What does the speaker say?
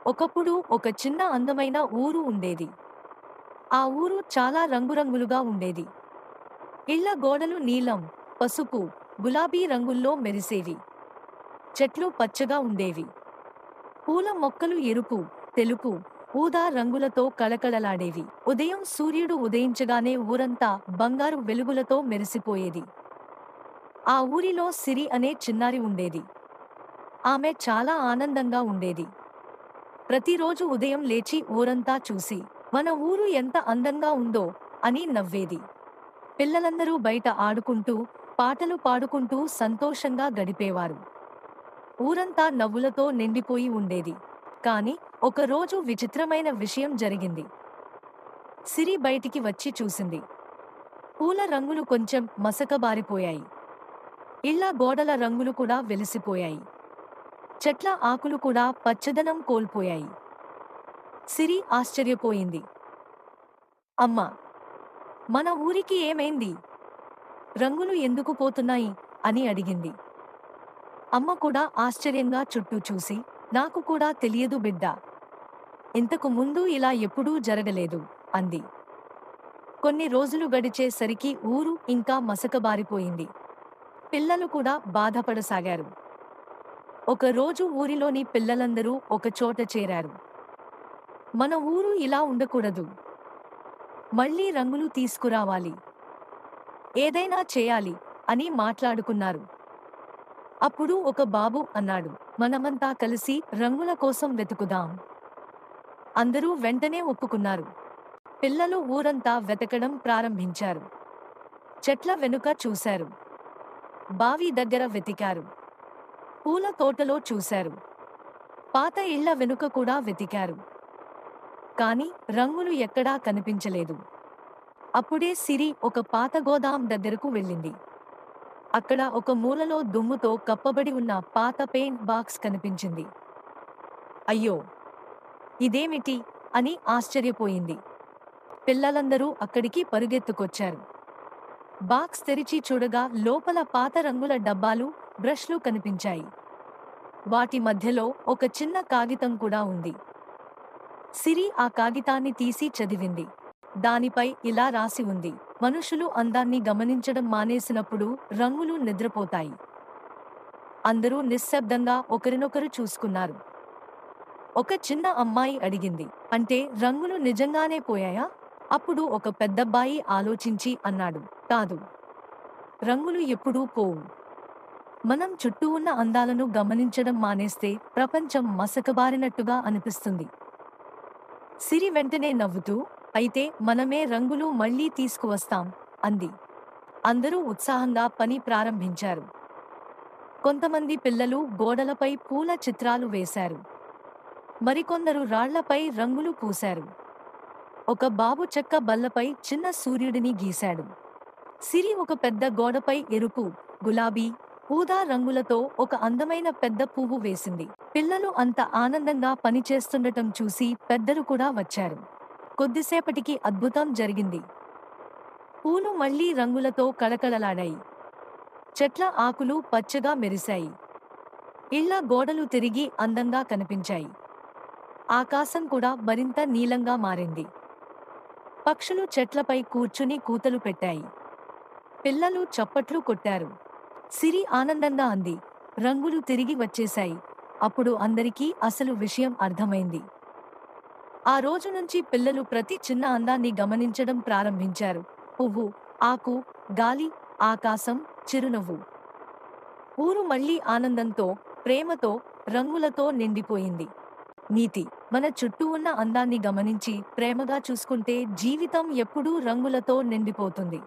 ఒకప్పుడు ఒక చిన్న అందమైన ఊరు ఉండేది. ఆ ఊరు చాలా రంగురంగులుగా ఉండేది. ఇళ్ల గోడలు నీలం, పసుపు, గులాబీ రంగుల్లో మెరిసేవి. చెట్లు పచ్చగా ఉండేవి. పూల మొక్కలు ఎరుపు, తెలుపు, ఊదా రంగులతో కళకళలాడేవి. ఉదయం సూర్యుడు ఉదయించగానే ఊరంతా బంగారు వెలుగులతో మెరిసిపోయేది. ఆ ఊరిలో సిరి అనే చిన్నారి ఉండేది. ఆమె చాలా ఆనందంగా ఉండేది. ప్రతిరోజు ఉదయం లేచి ఊరంతా చూసి, మన ఊరు ఎంత అందంగా ఉందో అని నవ్వేది. పిల్లలందరూ బయట ఆడుకుంటూ, పాటలు పాడుకుంటూ సంతోషంగా గడిపేవారు. ఊరంతా నవ్వులతో నిండిపోయి ఉండేది. కాని ఒకరోజు విచిత్రమైన విషయం జరిగింది. సిరి బయటికి వచ్చి చూసింది. పూల రంగులు కొంచెం మసకబారిపోయాయి. ఇళ్ల గోడల రంగులు కూడా వెలిసిపోయాయి. చెట్ల ఆకులు కూడా పచ్చదనం కోల్పోయాయి. సిరి ఆశ్చర్యపోయింది. అమ్మా, మన ఊరికి ఏమైంది? రంగులు ఎందుకు పోతున్నాయి అని అడిగింది. అమ్మ కూడా ఆశ్చర్యంగా చుట్టూ చూసి, నాకు కూడా తెలియదు బిడ్డా. ఇంతకు ముందు ఇలా ఎప్పుడూ జరగలేదు అంది. కొన్ని రోజులు గడిచేసరికి ఊరు ఇంకా మసకబారిపోయింది. పిల్లలు కూడా బాధపడసాగారు. ఒకరోజు ఊరిలోని పిల్లలందరూ ఒకచోట చేరారు. మన ఊరు ఇలా ఉండకూడదు. మళ్ళీ రంగులు తీసుకురావాలి. ఏదైనా చేయాలి అని మాట్లాడుకున్నారు. అప్పుడు ఒక బాబు అన్నాడు, మనమంతా కలిసి రంగుల కోసం వెతుకుదాం. అందరూ వెంటనే ఒప్పుకున్నారు. పిల్లలు ఊరంతా వెతకడం ప్రారంభించారు. చెట్ల వెనుక చూశారు. బావి దగ్గర వెతికారు. పూల తోటలో చూశారు. పాత ఇళ్ల వెనుక కూడా వెతికారు. కాని రంగులు ఎక్కడా కనిపించలేదు. అప్పుడే సిరి ఒక పాత గోదాం దగ్గరకు వెళ్ళింది. అక్కడ ఒక మూలలో దుమ్ముతో కప్పబడి ఉన్న పాత పెయింట్ బాక్స్ కనిపించింది. అయ్యో, ఇదేమిటి అని ఆశ్చర్యపోయింది. పిల్లలందరూ అక్కడికి పరుగెత్తుకొచ్చారు. బాక్స్ తెరిచి చూడగా లోపల పాత రంగుల డబ్బాలు, బ్రష్లు కనిపించాయి. వాటి మధ్యలో ఒక చిన్న కాగితం కూడా ఉంది. సిరి ఆ కాగితాన్ని తీసి చదివింది. దానిపై ఇలా రాసి ఉంది, మనుషులు అందాన్ని గమనించడం మానేసినప్పుడు రంగులు నిద్రపోతాయి. అందరూ నిశ్శబ్దంగా ఒకరినొకరు చూసుకున్నారు. ఒక చిన్న అమ్మాయి అడిగింది, అంటే రంగులు నిజంగానే పోయాయా? అప్పుడు ఒక పెద్దబ్బాయి ఆలోచించి అన్నాడు, కాదు, రంగులు ఎప్పుడూ పోవు. మనం చుట్టూ ఉన్న అందాలను గమనించడం మానేస్తే ప్రపంచం మసకబారినట్టుగా అనిపిస్తుంది. సిరి వెంటనే నవ్వుతూ, అయితే మనమే రంగులు మళ్ళీ తీసుకువస్తాం అంది. అందరూ ఉత్సాహంగా పని ప్రారంభించారు. కొంతమంది పిల్లలు గోడలపై పూల చిత్రాలు వేశారు. మరికొందరు రాళ్లపై రంగులు పూశారు. ఒక బాబు చెక్క బల్లపై చిన్న సూర్యుడిని గీశాడు. సిరి ఒక పెద్ద గోడపై ఎరుపు, గులాబీ, ఊదా రంగులతో ఒక అందమైన పెద్ద పువ్వు వేసింది. పిల్లలు అంత ఆనందంగా పనిచేస్తుండటం చూసి పెద్దలు కూడా వచ్చారు. కొద్దిసేపటికి అద్భుతం జరిగింది. పూలు మళ్లీ రంగులతో కళకళలాడాయి. చెట్ల ఆకులు పచ్చగా మెరిశాయి. ఇళ్ల గోడలు తిరిగి అందంగా కనిపించాయి. ఆకాశం కూడా మరింత నీలంగా మారింది. పక్షులు చెట్లపై కూర్చుని కూతలు పెట్టాయి. పిల్లలు చప్పట్లు కొట్టారు. సిరి ఆనందంగా అంది, రంగులు తిరిగి వచ్చేశాయి. అప్పుడు అందరికీ అసలు విషయం అర్థమైంది. ఆ రోజు నుంచి పిల్లలు ప్రతి చిన్న అందాన్ని గమనించడం ప్రారంభించారు. పువ్వు, ఆకు, గాలి, ఆకాశం, చిరునవ్వు. ఊరు మళ్లీ ఆనందంతో, ప్రేమతో, రంగులతో నిండిపోయింది. నీతి: మన చుట్టూ ఉన్న అందాన్ని గమనించి ప్రేమగా చూసుకుంటే జీవితం ఎప్పుడూ రంగులతో నిండిపోతుంది.